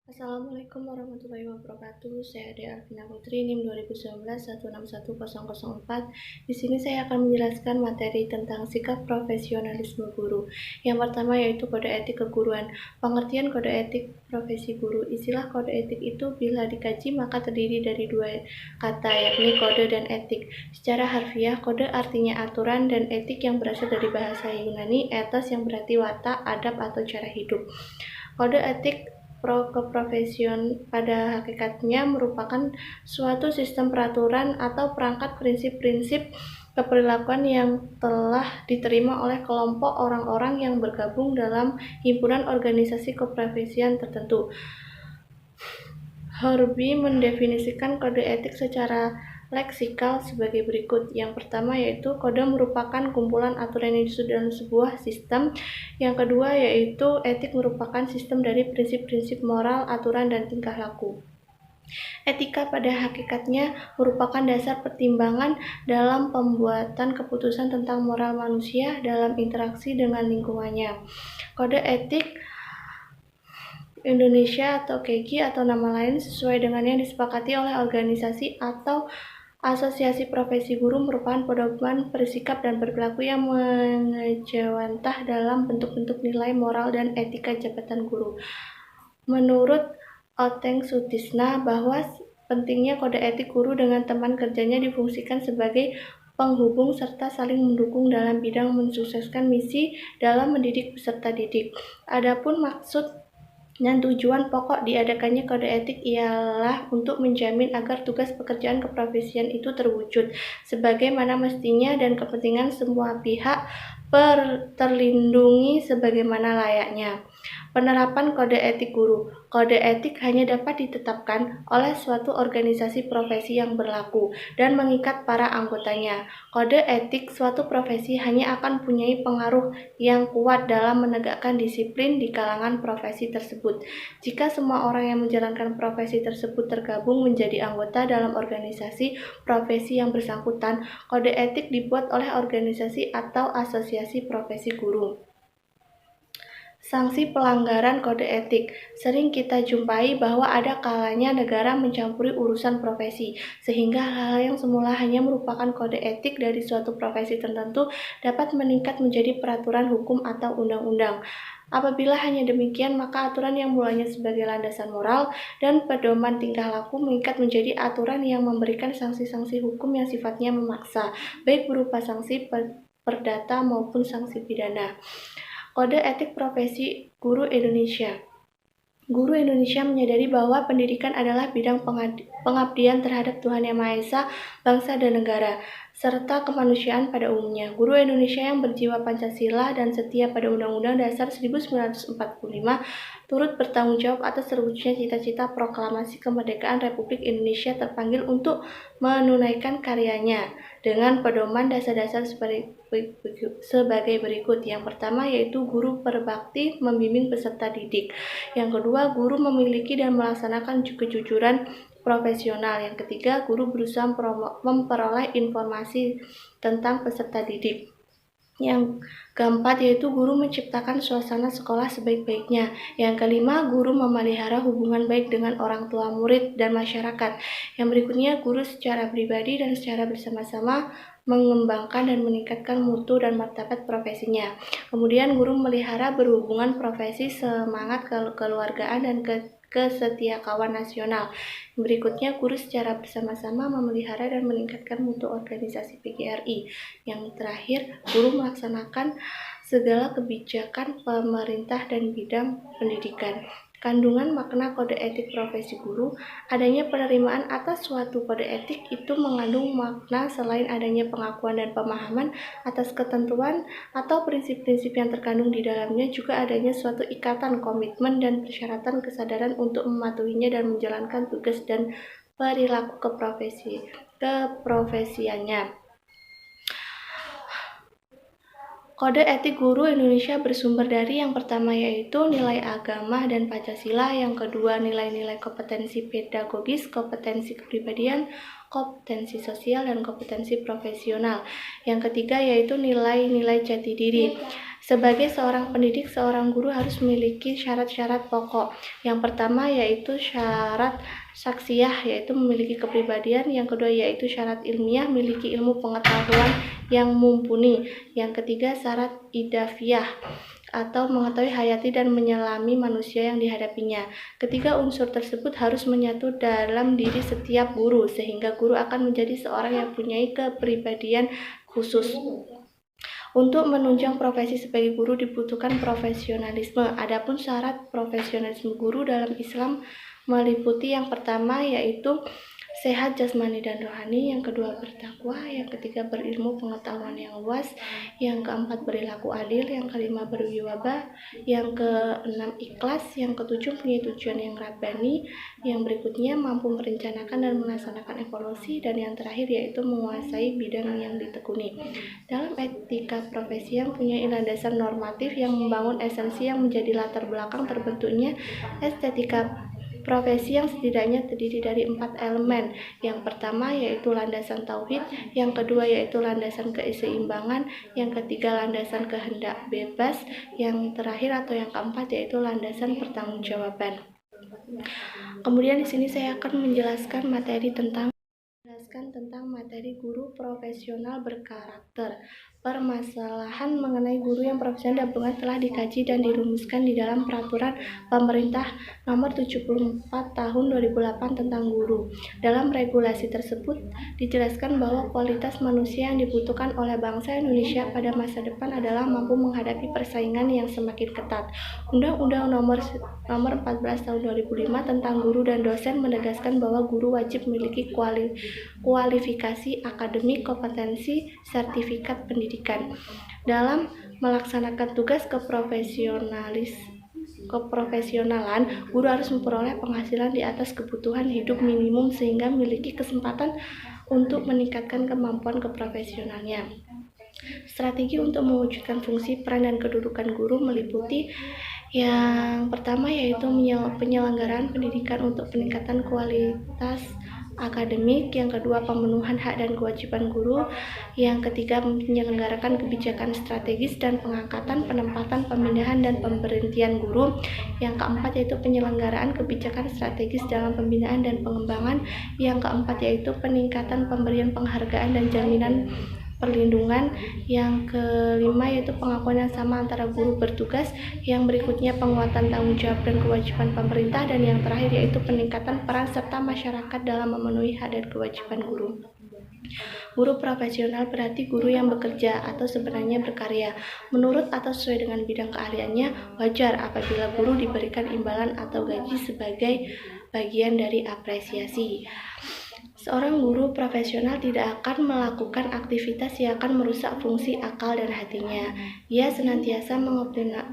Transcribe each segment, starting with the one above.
Assalamualaikum warahmatullahi wabarakatuh. Saya Ade Alvina Putri, NIM 2019-161004. Di sini saya akan menjelaskan materi tentang sikap profesionalisme guru. Yang pertama yaitu kode etik keguruan. Pengertian kode etik profesi guru. Istilah kode etik itu bila dikaji maka terdiri dari dua kata, yakni kode dan etik. Secara harfiah, kode artinya aturan dan etik yang berasal dari bahasa Yunani, ethos yang berarti watak, adab atau cara hidup. Kode etik keprofesion pada hakikatnya merupakan suatu sistem peraturan atau perangkat prinsip-prinsip keperilakuan yang telah diterima oleh kelompok orang-orang yang bergabung dalam himpunan organisasi keprofesian tertentu. Horby mendefinisikan kode etik secara leksikal sebagai berikut. Yang pertama yaitu kode merupakan kumpulan aturan yang disusun dalam sebuah sistem. Yang kedua yaitu etik merupakan sistem dari prinsip-prinsip moral, aturan, dan tingkah laku. Etika pada hakikatnya merupakan dasar pertimbangan dalam pembuatan keputusan tentang moral manusia dalam interaksi dengan lingkungannya. Kode etik Indonesia atau KEGI atau nama lain sesuai dengan yang disepakati oleh organisasi atau asosiasi profesi guru merupakan pedoman bersikap dan berperilaku yang mengejawantah dalam bentuk-bentuk nilai moral dan etika jabatan guru. Menurut Oteng Sutisna bahwa pentingnya kode etik guru dengan teman kerjanya difungsikan sebagai penghubung serta saling mendukung dalam bidang mensukseskan misi dalam mendidik peserta didik. Adapun maksud dan tujuan pokok diadakannya kode etik ialah untuk menjamin agar tugas pekerjaan keprofesian itu terwujud sebagaimana mestinya dan kepentingan semua pihak terlindungi sebagaimana layaknya. Penerapan kode etik guru. Kode etik hanya dapat ditetapkan oleh suatu organisasi profesi yang berlaku dan mengikat para anggotanya. Kode etik suatu profesi hanya akan punya pengaruh yang kuat dalam menegakkan disiplin di kalangan profesi tersebut. Jika semua orang yang menjalankan profesi tersebut tergabung menjadi anggota dalam organisasi profesi yang bersangkutan, kode etik dibuat oleh organisasi atau asosiasi profesi guru. Sanksi pelanggaran kode etik. Sering kita jumpai bahwa ada kalanya negara mencampuri urusan profesi, sehingga hal-hal yang semula hanya merupakan kode etik dari suatu profesi tertentu dapat meningkat menjadi peraturan hukum atau undang-undang. Apabila hanya demikian, maka aturan yang mulanya sebagai landasan moral dan pedoman tingkah laku meningkat menjadi aturan yang memberikan sanksi-sanksi hukum yang sifatnya memaksa, baik berupa sanksi perdata maupun sanksi pidana. Kode etik profesi guru Indonesia. Guru Indonesia menyadari bahwa pendidikan adalah bidang pengabdian terhadap Tuhan Yang Maha Esa, bangsa dan negara, serta kemanusiaan pada umumnya. Guru Indonesia yang berjiwa Pancasila dan setia pada Undang-Undang Dasar 1945 turut bertanggung jawab atas terwujudnya cita-cita proklamasi kemerdekaan Republik Indonesia terpanggil untuk menunaikan karyanya dengan pedoman dasar-dasar sebagai berikut. Yang pertama yaitu guru berbakti membimbing peserta didik. Yang kedua, guru memiliki dan melaksanakan kejujuran profesional. Yang ketiga, guru berusaha memperoleh informasi tentang peserta didik. Yang keempat yaitu guru menciptakan suasana sekolah sebaik-baiknya. Yang kelima, guru memelihara hubungan baik dengan orang tua, murid, dan masyarakat. Yang berikutnya, guru secara pribadi dan secara bersama-sama mengembangkan dan meningkatkan mutu dan martabat profesinya. Kemudian guru memelihara berhubungan profesi, semangat kekeluargaan dan kesetiakawan nasional. Berikutnya, guru secara bersama-sama memelihara dan meningkatkan mutu organisasi PGRI. Yang terakhir, guru melaksanakan segala kebijakan pemerintah dan bidang pendidikan. Kandungan makna kode etik profesi guru. Adanya penerimaan atas suatu kode etik itu mengandung makna selain adanya pengakuan dan pemahaman atas ketentuan atau prinsip-prinsip yang terkandung di dalamnya, juga adanya suatu ikatan, komitmen, dan persyaratan kesadaran untuk mematuhinya dan menjalankan tugas dan perilaku keprofesiannya. Kode etik guru Indonesia bersumber dari yang pertama yaitu nilai agama dan Pancasila, yang kedua nilai-nilai kompetensi pedagogis, kompetensi kepribadian, kompetensi sosial, dan kompetensi profesional. Yang ketiga yaitu nilai-nilai jati diri. Sebagai seorang pendidik, seorang guru harus memiliki syarat-syarat pokok. Yang pertama yaitu syarat saksiyah, yaitu memiliki kepribadian. Yang kedua yaitu syarat ilmiah, memiliki ilmu pengetahuan yang mumpuni. Yang ketiga syarat idafiyah, atau mengetahui hayati dan menyelami manusia yang dihadapinya. Ketiga unsur tersebut harus menyatu dalam diri setiap guru, sehingga guru akan menjadi seorang yang punya kepribadian khusus. Untuk menunjang profesi sebagai guru dibutuhkan profesionalisme. Adapun syarat profesionalisme guru dalam Islam meliputi yang pertama yaitu sehat jasmani dan rohani, yang kedua bertakwa, yang ketiga berilmu pengetahuan yang luas, yang keempat berlaku adil, yang kelima berwibadah, yang keenam ikhlas, yang ketujuh punya tujuan yang rabbani, yang berikutnya mampu merencanakan dan melaksanakan evolusi, dan yang terakhir yaitu menguasai bidang yang ditekuni. Dalam etika profesi yang punya landasan normatif yang membangun esensi yang menjadi latar belakang terbentuknya estetika profesi yang setidaknya terdiri dari 4 elemen. Yang pertama yaitu landasan tauhid, yang kedua yaitu landasan keseimbangan, yang ketiga landasan kehendak bebas, yang terakhir atau yang keempat yaitu landasan pertanggungjawaban. Kemudian di sini saya akan menjelaskan tentang materi guru profesional berkarakter. Permasalahan mengenai guru yang profesional gabungan telah dikaji dan dirumuskan di dalam Peraturan Pemerintah Nomor 74 Tahun 2008 tentang guru. Dalam regulasi tersebut dijelaskan bahwa kualitas manusia yang dibutuhkan oleh bangsa Indonesia pada masa depan adalah mampu menghadapi persaingan yang semakin ketat. Undang-Undang Nomor 14 Tahun 2005 tentang guru dan dosen menegaskan bahwa guru wajib memiliki kualifikasi akademik, kompetensi, sertifikat pendidikan. Dalam melaksanakan tugas keprofesionalan, guru harus memperoleh penghasilan di atas kebutuhan hidup minimum sehingga memiliki kesempatan untuk meningkatkan kemampuan keprofesionalnya. Strategi untuk mewujudkan fungsi, peran, dan kedudukan guru meliputi yang pertama yaitu penyelenggaraan pendidikan untuk peningkatan kualitas akademik, yang kedua pemenuhan hak dan kewajiban guru, yang ketiga menyelenggarakan kebijakan strategis dan pengangkatan, penempatan, pemindahan, dan pemberhentian guru, yang keempat yaitu penyelenggaraan kebijakan strategis dalam pembinaan dan pengembangan, yang keempat yaitu peningkatan pemberian penghargaan dan jaminan perlindungan, yang kelima yaitu pengakuan yang sama antara guru bertugas, yang berikutnya penguatan tanggung jawab dan kewajiban pemerintah, dan yang terakhir yaitu peningkatan peran serta masyarakat dalam memenuhi hak dan kewajiban guru. Guru profesional berarti guru yang bekerja atau sebenarnya berkarya menurut atau sesuai dengan bidang keahliannya. Wajar apabila guru diberikan imbalan atau gaji sebagai bagian dari apresiasi. Seorang guru profesional tidak akan melakukan aktivitas yang akan merusak fungsi akal dan hatinya. Ia senantiasa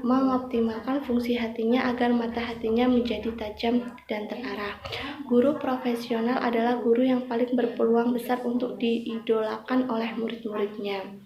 mengoptimalkan fungsi hatinya agar mata hatinya menjadi tajam dan terarah. Guru profesional adalah guru yang paling berpeluang besar untuk diidolakan oleh murid-muridnya.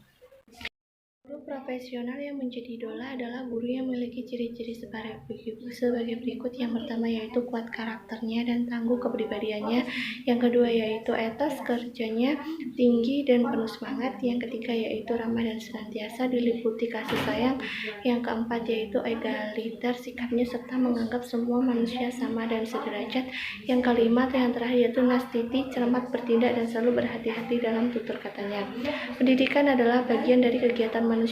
Guru profesional yang menjadi idola adalah guru yang memiliki ciri-ciri sebagai berikut. Yang pertama yaitu kuat karakternya dan tangguh kepribadiannya. Yang kedua yaitu etos kerjanya tinggi dan penuh semangat. Yang ketiga yaitu ramah dan senantiasa diliputi kasih sayang. Yang keempat yaitu egaliter sikapnya serta menganggap semua manusia sama dan sederajat. Yang kelima yang terakhir yaitu nastiti, cermat bertindak dan selalu berhati-hati dalam tutur katanya. Pendidikan adalah bagian dari kegiatan manusia.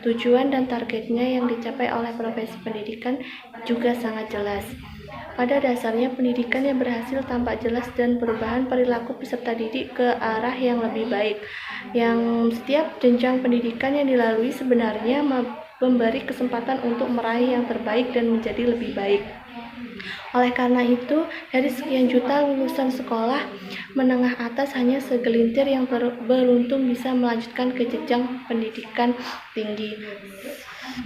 Tujuan dan targetnya yang dicapai oleh profesi pendidikan juga sangat jelas. Pada dasarnya, pendidikan yang berhasil tampak jelas dan perubahan perilaku peserta didik ke arah yang lebih baik. Yang setiap jenjang pendidikan yang dilalui sebenarnya memberi kesempatan untuk meraih yang terbaik dan menjadi lebih baik. Oleh karena itu, dari sekian juta lulusan sekolah menengah atas hanya segelintir yang beruntung bisa melanjutkan ke jenjang pendidikan tinggi.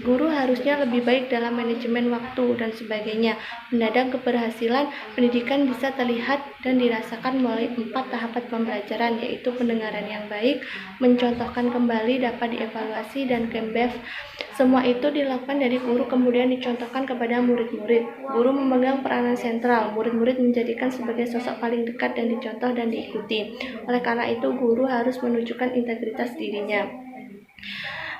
Guru harusnya lebih baik dalam manajemen waktu dan sebagainya. Penandang keberhasilan pendidikan bisa terlihat dan dirasakan melalui 4 tahapan pembelajaran, yaitu pendengaran yang baik, mencontohkan kembali, dapat dievaluasi, dan Kembev. Semua itu dilakukan dari guru kemudian dicontohkan kepada murid-murid. Guru memegang peranan sentral, murid-murid menjadikan sebagai sosok paling dekat dan dicontoh dan diikuti. Oleh karena itu, guru harus menunjukkan integritas dirinya.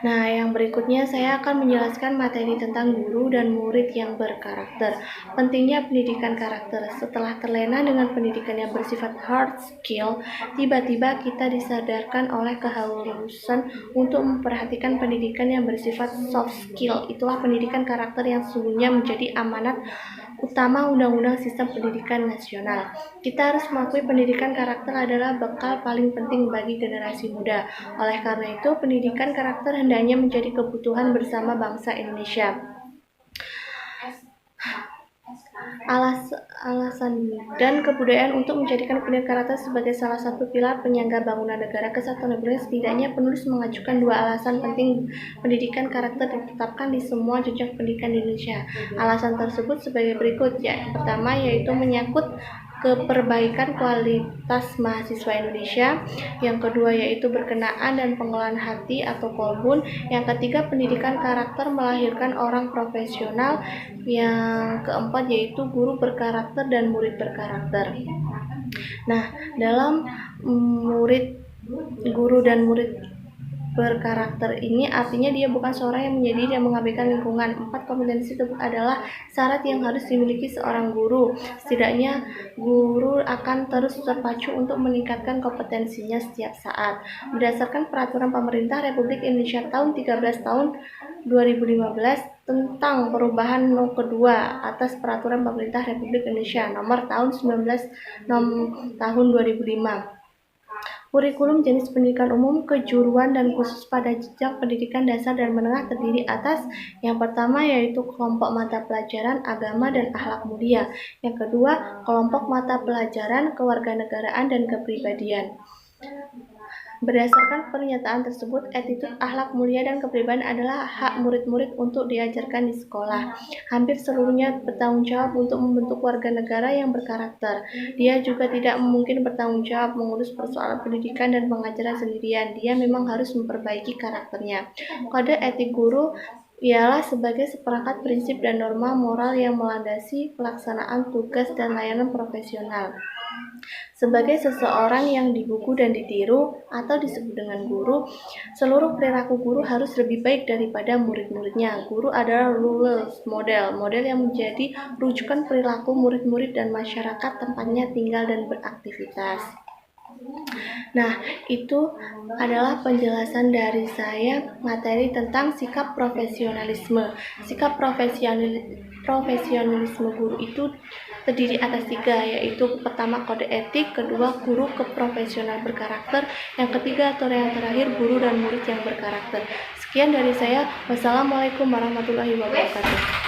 Nah, yang berikutnya saya akan menjelaskan materi tentang guru dan murid yang berkarakter. Pentingnya pendidikan karakter. Setelah terlena dengan pendidikan yang bersifat hard skill, tiba-tiba kita disadarkan oleh keharusan untuk memperhatikan pendidikan yang bersifat soft skill. Itulah pendidikan karakter yang sesungguhnya menjadi amanat utama Undang-Undang Sistem Pendidikan Nasional. Kita harus mengakui pendidikan karakter adalah bekal paling penting bagi generasi muda. Oleh karena itu, pendidikan karakter hendaknya menjadi kebutuhan bersama bangsa Indonesia. Alasan dan kebudayaan untuk menjadikan pendidikan karakter sebagai salah satu pilar penyangga bangunan negara kesatuan Republik, setidaknya penulis mengajukan dua alasan penting pendidikan karakter ditetapkan di semua jenjang pendidikan di Indonesia. Alasan tersebut sebagai berikut, pertama yaitu menyangkut keperbaikan kualitas mahasiswa Indonesia, yang kedua yaitu berkenaan dan pengelolaan hati atau kolbun, yang ketiga pendidikan karakter melahirkan orang profesional, yang keempat yaitu guru berkarakter dan murid berkarakter. Nah, dalam guru dan murid berkarakter ini artinya dia bukan seorang yang menyendiri dan mengabaikan lingkungan. 4 kompetensi tersebut adalah syarat yang harus dimiliki seorang guru. Setidaknya guru akan terus terpacu untuk meningkatkan kompetensinya setiap saat. Berdasarkan peraturan pemerintah Republik Indonesia tahun 13 tahun 2015 tentang perubahan kedua atas peraturan pemerintah Republik Indonesia nomor tahun 19 tahun 2005. Kurikulum jenis pendidikan umum, kejuruan, dan khusus pada jenjang pendidikan dasar dan menengah terdiri atas yang pertama yaitu kelompok mata pelajaran agama dan akhlak mulia, yang kedua kelompok mata pelajaran kewarganegaraan dan kepribadian. Berdasarkan pernyataan tersebut, attitude, akhlak mulia, dan kepribadian adalah hak murid-murid untuk diajarkan di sekolah. Hampir seluruhnya bertanggung jawab untuk membentuk warga negara yang berkarakter. Dia juga tidak mungkin bertanggung jawab mengurus persoalan pendidikan dan pengajaran sendirian. Dia memang harus memperbaiki karakternya. Kode etik guru ialah sebagai seperangkat prinsip dan norma moral yang melandasi pelaksanaan tugas dan layanan profesional. Sebagai seseorang yang dibuku dan ditiru atau disebut dengan guru, seluruh perilaku guru harus lebih baik daripada murid-muridnya. Guru adalah role model yang menjadi rujukan perilaku murid-murid dan masyarakat tempatnya tinggal dan beraktivitas. Nah, itu adalah penjelasan dari saya materi tentang sikap profesionalisme. Sikap profesionalisme guru itu terdiri atas 3, yaitu pertama kode etik, kedua guru keprofesional berkarakter, yang ketiga atau yang terakhir guru dan murid yang berkarakter. Sekian dari saya. Wassalamualaikum warahmatullahi wabarakatuh.